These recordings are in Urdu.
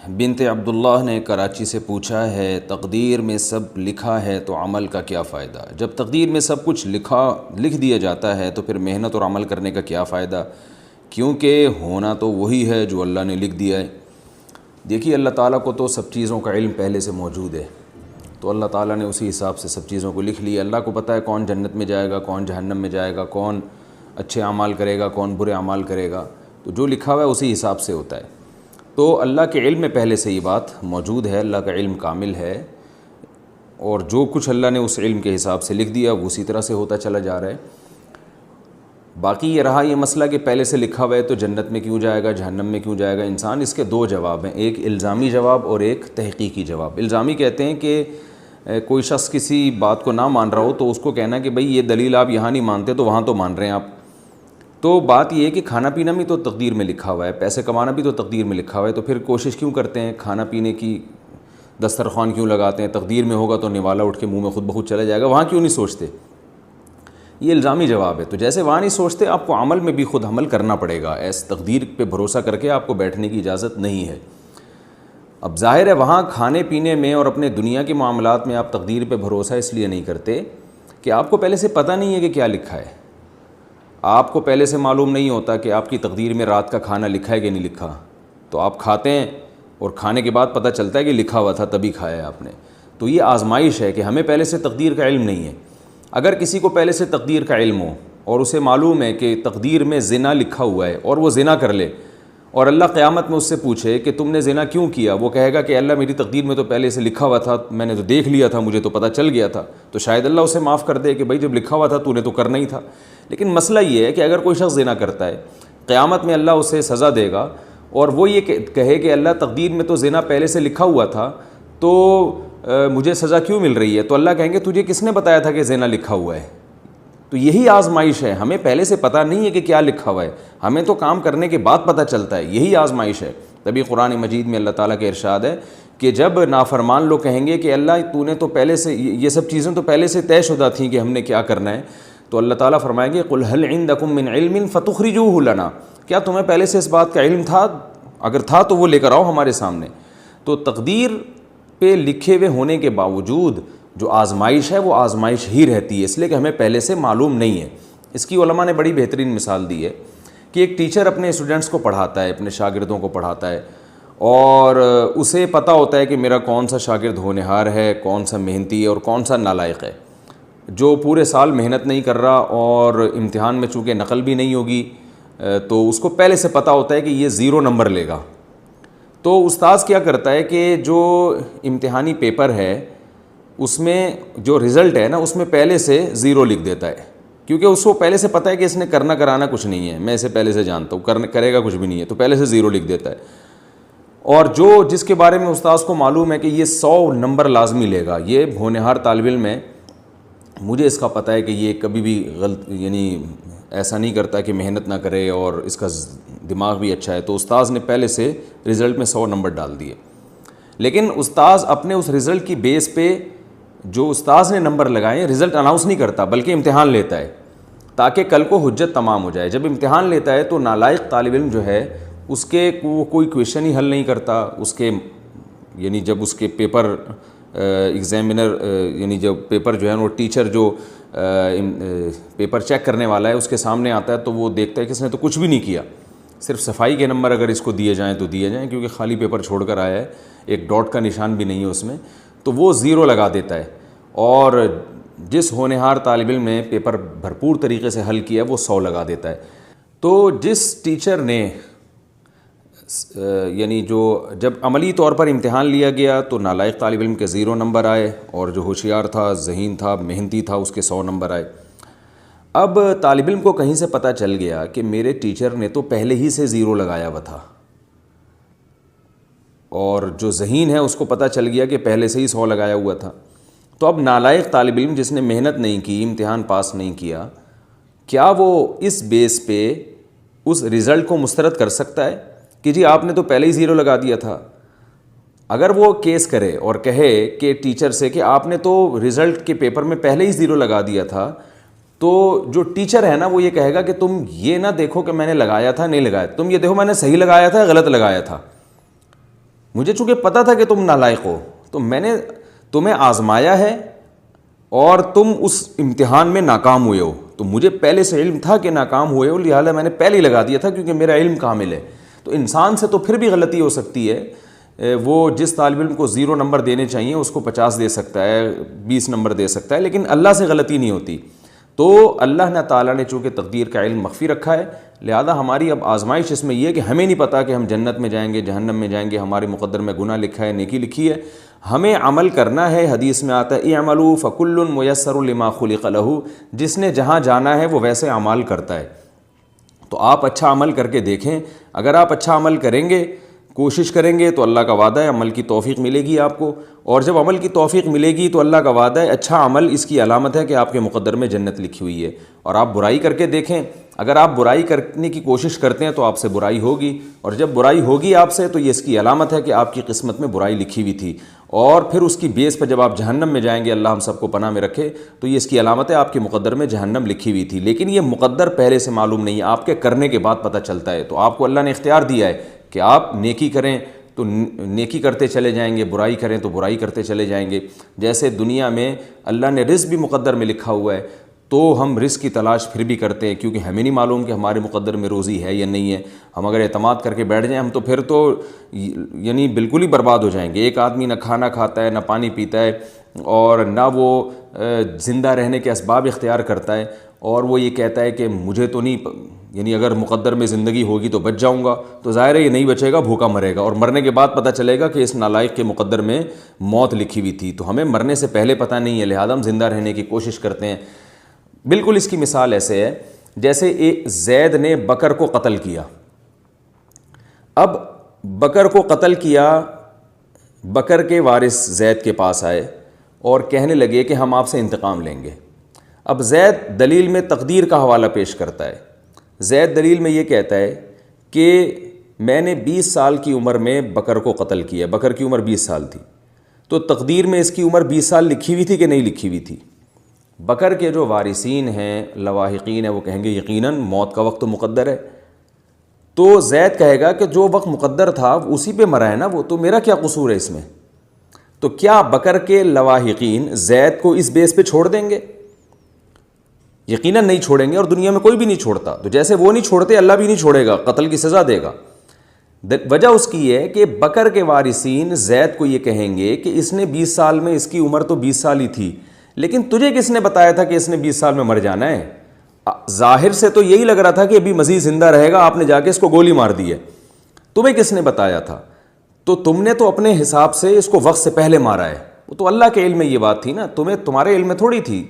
بنت عبداللہ نے کراچی سے پوچھا ہے، تقدیر میں سب لکھا ہے تو عمل کا کیا فائدہ؟ جب تقدیر میں سب کچھ لکھ دیا جاتا ہے تو پھر محنت اور عمل کرنے کا کیا فائدہ؟ کیونکہ ہونا تو وہی ہے جو اللہ نے لکھ دیا ہے۔ دیکھیے، اللہ تعالیٰ کو تو سب چیزوں کا علم پہلے سے موجود ہے، تو اللہ تعالیٰ نے اسی حساب سے سب چیزوں کو لکھ لیا۔ اللہ کو پتہ ہے کون جنت میں جائے گا، کون جہنم میں جائے گا، کون اچھے اعمال کرے گا، کون برے اعمال کرے گا، تو جو لکھا ہوا ہے اسی حساب سے ہوتا ہے۔ تو اللہ کے علم میں پہلے سے یہ بات موجود ہے، اللہ کا علم کامل ہے، اور جو کچھ اللہ نے اس علم کے حساب سے لکھ دیا وہ اسی طرح سے ہوتا چلا جا رہا ہے۔ باقی یہ رہا یہ مسئلہ کہ پہلے سے لکھا ہوا ہے تو جنت میں کیوں جائے گا، جہنم میں کیوں جائے گا انسان، اس کے دو جواب ہیں، ایک الزامی جواب اور ایک تحقیقی جواب۔ الزامی کہتے ہیں کہ کوئی شخص کسی بات کو نہ مان رہا ہو تو اس کو کہنا کہ بھئی یہ دلیل آپ یہاں نہیں مانتے تو وہاں تو مان رہے ہیں آپ۔ تو بات یہ ہے کہ کھانا پینا بھی تو تقدیر میں لکھا ہوا ہے، پیسے کمانا بھی تو تقدیر میں لکھا ہوا ہے، تو پھر کوشش کیوں کرتے ہیں، کھانا پینے کی دسترخوان کیوں لگاتے ہیں؟ تقدیر میں ہوگا تو نوالا اٹھ کے منہ میں خود بخود چلا جائے گا، وہاں کیوں نہیں سوچتے؟ یہ الزامی جواب ہے۔ تو جیسے وہاں نہیں سوچتے، آپ کو عمل میں بھی خود عمل کرنا پڑے گا، ایس تقدیر پہ بھروسہ کر کے آپ کو بیٹھنے کی اجازت نہیں ہے۔ اب ظاہر ہے وہاں کھانے پینے میں اور اپنے دنیا کے معاملات میں آپ تقدیر پہ بھروسہ اس لیے نہیں کرتے کہ آپ کو پہلے سے پتہ نہیں ہے کہ کیا لکھا ہے۔ آپ کو پہلے سے معلوم نہیں ہوتا کہ آپ کی تقدیر میں رات کا کھانا لکھا ہے کہ نہیں لکھا، تو آپ کھاتے ہیں اور کھانے کے بعد پتہ چلتا ہے کہ لکھا ہوا تھا تبھی کھایا ہے آپ نے۔ تو یہ آزمائش ہے کہ ہمیں پہلے سے تقدیر کا علم نہیں ہے۔ اگر کسی کو پہلے سے تقدیر کا علم ہو اور اسے معلوم ہے کہ تقدیر میں زنا لکھا ہوا ہے اور وہ زنا کر لے، اور اللہ قیامت میں اس سے پوچھے کہ تم نے زنا کیوں کیا، وہ کہے گا کہ اللہ میری تقدیر میں تو پہلے سے لکھا ہوا تھا، میں نے تو دیکھ لیا تھا، مجھے تو پتہ چل گیا تھا، تو شاید اللہ اسے معاف کر دے کہ بھائی جب لکھا ہوا تھا تو نے تو کرنا ہی تھا۔ لیکن مسئلہ یہ ہے کہ اگر کوئی شخص زنا کرتا ہے، قیامت میں اللہ اسے سزا دے گا اور وہ یہ کہے کہ اللہ تقدیر میں تو زنا پہلے سے لکھا ہوا تھا تو مجھے سزا کیوں مل رہی ہے؟ تو اللہ کہیں گے تجھے کس نے بتایا تھا کہ زنا لکھا ہوا ہے؟ تو یہی آزمائش ہے، ہمیں پہلے سے پتہ نہیں ہے کہ کیا لکھا ہوا ہے، ہمیں تو کام کرنے کے بعد پتہ چلتا ہے، یہی آزمائش ہے۔ تبھی قرآن مجید میں اللہ تعالیٰ کے ارشاد ہے کہ جب نافرمان لوگ کہیں گے کہ اللہ تو نے تو پہلے سے یہ سب چیزیں تو پہلے سے طے شدہ تھیں کہ ہم نے کیا کرنا ہے، تو اللہ تعالیٰ فرمائیں گے قُلْ هَلْ عِنْدَكُم مِّنْ عِلْمٍ فَتُخْرِجُوهُ لَنَا، کیا تمہیں پہلے سے اس بات کا علم تھا؟ اگر تھا تو وہ لے کر آؤ ہمارے سامنے۔ تو تقدیر پہ لکھے ہوئے ہونے کے باوجود جو آزمائش ہے وہ آزمائش ہی رہتی ہے، اس لیے کہ ہمیں پہلے سے معلوم نہیں ہے۔ اس کی علماء نے بڑی بہترین مثال دی ہے کہ ایک ٹیچر اپنے اسٹوڈنٹس کو پڑھاتا ہے، اپنے شاگردوں کو پڑھاتا ہے، اور اسے پتہ ہوتا ہے کہ میرا کون سا شاگرد ہونہار ہے، کون سا محنتی ہے اور کون سا نالائق ہے۔ جو پورے سال محنت نہیں کر رہا اور امتحان میں چونکہ نقل بھی نہیں ہوگی تو اس کو پہلے سے پتہ ہوتا ہے کہ یہ 0 نمبر لے گا، تو استاذ کیا کرتا ہے کہ جو امتحانی پیپر ہے اس میں جو رزلٹ ہے نا اس میں پہلے سے 0 لکھ دیتا ہے، کیونکہ اس کو پہلے سے پتہ ہے کہ اس نے کرنا کرانا کچھ نہیں ہے، میں اسے پہلے سے جانتا ہوں کرے گا کچھ بھی نہیں ہے، تو پہلے سے 0 لکھ دیتا ہے۔ اور جس کے بارے میں استاذ کو معلوم ہے کہ یہ 100 نمبر لازمی لے گا، یہ ہونہار طالب علم ہے، مجھے اس کا پتہ ہے کہ یہ کبھی بھی یعنی ایسا نہیں کرتا کہ محنت نہ کرے اور اس کا دماغ بھی اچھا ہے، تو استاذ نے پہلے سے رزلٹ میں 100 نمبر ڈال دیے۔ لیکن استاذ اپنے اس رزلٹ کی بیس پہ جو استاذ نے نمبر لگائے رزلٹ اناؤنس نہیں کرتا بلکہ امتحان لیتا ہے تاکہ کل کو حجت تمام ہو جائے۔ جب امتحان لیتا ہے تو نالائق طالب علم جو ہے اس کے کوئی کویشچن ہی حل نہیں کرتا، اس کے یعنی جب اس کے پیپر ایگزامینر یعنی جب پیپر جو ہے وہ ٹیچر جو پیپر چیک کرنے والا ہے اس کے سامنے آتا ہے تو وہ دیکھتا ہے کہ اس نے تو کچھ بھی نہیں کیا، صرف صفائی کے نمبر اگر اس کو دیے جائیں تو دیے جائیں، کیونکہ خالی پیپر چھوڑ کر آیا ہے، ایک ڈاٹ کا نشان بھی نہیں ہے اس میں، تو وہ 0 لگا دیتا ہے۔ اور جس ہونہار طالب علم نے پیپر بھرپور طریقے سے حل کیا ہے وہ 100 لگا دیتا ہے۔ تو جس ٹیچر نے یعنی جب عملی طور پر امتحان لیا گیا تو نالائق طالب علم کے 0 نمبر آئے، اور جو ہوشیار تھا، ذہین تھا، محنتی تھا، اس کے 100 نمبر آئے۔ اب طالب علم کو کہیں سے پتہ چل گیا کہ میرے ٹیچر نے تو پہلے ہی سے 0 لگایا ہوا تھا، اور جو ذہین ہے اس کو پتہ چل گیا کہ پہلے سے ہی 100 لگایا ہوا تھا۔ تو اب نالائق طالب علم جس نے محنت نہیں کی، امتحان پاس نہیں کیا، کیا وہ اس بیس پہ اس رزلٹ کو مسترد کر سکتا ہے کہ جی آپ نے تو پہلے ہی 0 لگا دیا تھا؟ اگر وہ کیس کرے اور کہے کہ ٹیچر سے کہ آپ نے تو رزلٹ کے پیپر میں پہلے ہی 0 لگا دیا تھا، تو جو ٹیچر ہے نا وہ یہ کہے گا کہ تم یہ نہ دیکھو کہ میں نے لگایا تھا نہیں لگایا، تم یہ دیکھو میں نے صحیح لگایا تھا غلط لگایا تھا۔ مجھے چونکہ پتہ تھا کہ تم نالائق ہو تو میں نے تمہیں آزمایا ہے اور تم اس امتحان میں ناکام ہوئے ہو. تو مجھے پہلے سے علم تھا کہ ناکام ہوئے ہو, لہٰذا میں نے پہلے ہی لگا دیا تھا کیونکہ میرا علم کامل ہے. تو انسان سے تو پھر بھی غلطی ہو سکتی ہے, وہ جس طالب علم کو 0 نمبر دینے چاہیے اس کو 50 دے سکتا ہے, 20 نمبر دے سکتا ہے, لیکن اللہ سے غلطی نہیں ہوتی. تو اللہ تعالیٰ نے چونکہ تقدیر کا علم مخفی رکھا ہے, لہذا ہماری اب آزمائش اس میں یہ ہے کہ ہمیں نہیں پتہ کہ ہم جنت میں جائیں گے جہنم میں جائیں گے, ہمارے مقدر میں گناہ لکھا ہے نیکی لکھی ہے. ہمیں عمل کرنا ہے. حدیث میں آتا ہے اعملوا فکل میسر لما خلق لہ, جس نے جہاں جانا ہے وہ ویسے اعمال کرتا ہے. تو آپ اچھا عمل کر کے دیکھیں, اگر آپ اچھا عمل کریں گے, کوشش کریں گے, تو اللہ کا وعدہ ہے عمل کی توفیق ملے گی آپ کو. اور جب عمل کی توفیق ملے گی تو اللہ کا وعدہ ہے اچھا عمل اس کی علامت ہے کہ آپ کے مقدر میں جنت لکھی ہوئی ہے. اور آپ برائی کر کے دیکھیں, اگر آپ برائی کرنے کی کوشش کرتے ہیں تو آپ سے برائی ہوگی, اور جب برائی ہوگی آپ سے تو یہ اس کی علامت ہے کہ آپ کی قسمت میں برائی لکھی ہوئی تھی. اور پھر اس کی بیس پر جب آپ جہنم میں جائیں گے, اللہ ہم سب کو پناہ میں رکھے, تو یہ اس کی علامت ہے آپ کے مقدر میں جہنم لکھی ہوئی تھی. لیکن یہ مقدر پہلے سے معلوم نہیں ہے, آپ کے کرنے کے بعد پتہ چلتا ہے. تو آپ کو اللہ نے اختیار دیا ہے کہ آپ نیکی کریں تو نیکی کرتے چلے جائیں گے, برائی کریں تو برائی کرتے چلے جائیں گے. جیسے دنیا میں اللہ نے رزق بھی مقدر میں لکھا ہوا ہے, تو ہم رزق کی تلاش پھر بھی کرتے ہیں کیونکہ ہمیں نہیں معلوم کہ ہمارے مقدر میں روزی ہے یا نہیں ہے. ہم اگر اعتماد کر کے بیٹھ جائیں ہم تو پھر تو یعنی بالکل ہی برباد ہو جائیں گے. ایک آدمی نہ کھانا کھاتا ہے, نہ پانی پیتا ہے, اور نہ وہ زندہ رہنے کے اسباب اختیار کرتا ہے, اور وہ یہ کہتا ہے کہ مجھے تو نہیں, یعنی اگر مقدر میں زندگی ہوگی تو بچ جاؤں گا. تو ظاہر ہے یہ نہیں بچے گا, بھوکا مرے گا, اور مرنے کے بعد پتہ چلے گا کہ اس نالائق کے مقدر میں موت لکھی ہوئی تھی. تو ہمیں مرنے سے پہلے پتہ نہیں ہے, لہذا ہم زندہ رہنے کی کوشش کرتے ہیں. بالکل اس کی مثال ایسے ہے جیسے زید نے بکر کو قتل کیا. اب بکر کو قتل کیا, بکر کے وارث زید کے پاس آئے اور کہنے لگے کہ ہم آپ سے انتقام لیں گے. اب زید دلیل میں تقدیر کا حوالہ پیش کرتا ہے. زید دلیل میں یہ کہتا ہے کہ میں نے 20 سال کی عمر میں بکر کو قتل کیا. بکر کی عمر 20 سال تھی, تو تقدیر میں اس کی عمر 20 سال لکھی ہوئی تھی کہ نہیں لکھی ہوئی تھی؟ بکر کے جو وارثین ہیں, لواحقین ہیں, وہ کہیں گے یقیناً موت کا وقت تو مقدر ہے. تو زید کہے گا کہ جو وقت مقدر تھا اسی پہ مرا ہے نا وہ, تو میرا کیا قصور ہے اس میں؟ تو کیا بکر کے لواحقین زید کو اس بیس پہ چھوڑ دیں گے؟ یقیناً نہیں چھوڑیں گے, اور دنیا میں کوئی بھی نہیں چھوڑتا. تو جیسے وہ نہیں چھوڑتے, اللہ بھی نہیں چھوڑے گا, قتل کی سزا دے گا. وجہ اس کی ہے کہ بکر کے وارثین زید کو یہ کہیں گے کہ اس نے 20 سال میں, اس کی عمر تو 20 سال ہی تھی, لیکن تجھے کس نے بتایا تھا کہ اس نے 20 سال میں مر جانا ہے؟ ظاہر سے تو یہی لگ رہا تھا کہ ابھی مزید زندہ رہے گا, آپ نے جا کے اس کو گولی مار دی ہے. تمہیں کس نے بتایا تھا؟ تو تم نے تو اپنے حساب سے اس کو وقت سے پہلے مارا ہے. وہ تو اللہ کے علم میں یہ بات تھی نا, تمہارے علم میں تھوڑی تھی.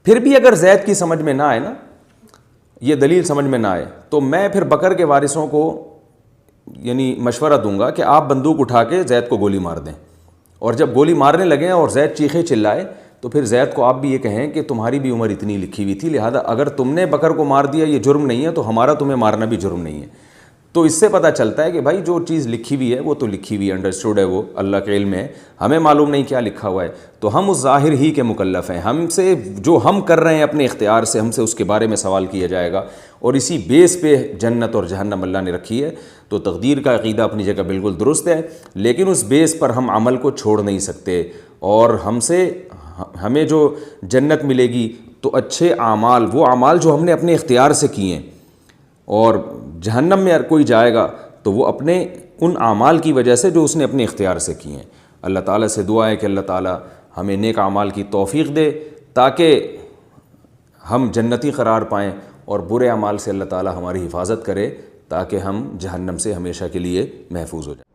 پھر بھی اگر زید کی سمجھ میں نہ آئے نا, یہ دلیل سمجھ میں نہ آئے, تو میں پھر بکر کے وارثوں کو یعنی مشورہ دوں گا کہ آپ بندوق اٹھا کے زید کو گولی مار دیں. اور جب گولی مارنے لگیں اور زید چیخے چلائے تو پھر زید کو آپ بھی یہ کہیں کہ تمہاری بھی عمر اتنی لکھی ہوئی تھی, لہذا اگر تم نے بکر کو مار دیا یہ جرم نہیں ہے, تو ہمارا تمہیں مارنا بھی جرم نہیں ہے. تو اس سے پتہ چلتا ہے کہ بھائی جو چیز لکھی ہوئی ہے وہ تو لکھی ہوئی, انڈرسٹوڈ ہے, وہ اللہ کے علم ہے, ہمیں معلوم نہیں کیا لکھا ہوا ہے. تو ہم اس ظاہر ہی کے مکلف ہیں. ہم سے جو ہم کر رہے ہیں اپنے اختیار سے, ہم سے اس کے بارے میں سوال کیا جائے گا, اور اسی بیس پہ جنت اور جہنم اللہ نے رکھی ہے. تو تقدیر کا عقیدہ اپنی جگہ بالکل درست ہے, لیکن اس بیس پر ہم عمل کو چھوڑ نہیں سکتے. اور ہمیں جو جنت ملے گی تو اچھے اعمال, وہ اعمال جو ہم نے اپنے اختیار سے کیے ہیں, اور جہنم میں کوئی جائے گا تو وہ اپنے ان اعمال کی وجہ سے جو اس نے اپنے اختیار سے کیے ہیں. اللہ تعالیٰ سے دعا ہے کہ اللہ تعالیٰ ہمیں نیک اعمال کی توفیق دے تاکہ ہم جنتی قرار پائیں, اور برے اعمال سے اللہ تعالیٰ ہماری حفاظت کرے تاکہ ہم جہنم سے ہمیشہ کے لیے محفوظ ہو جائیں.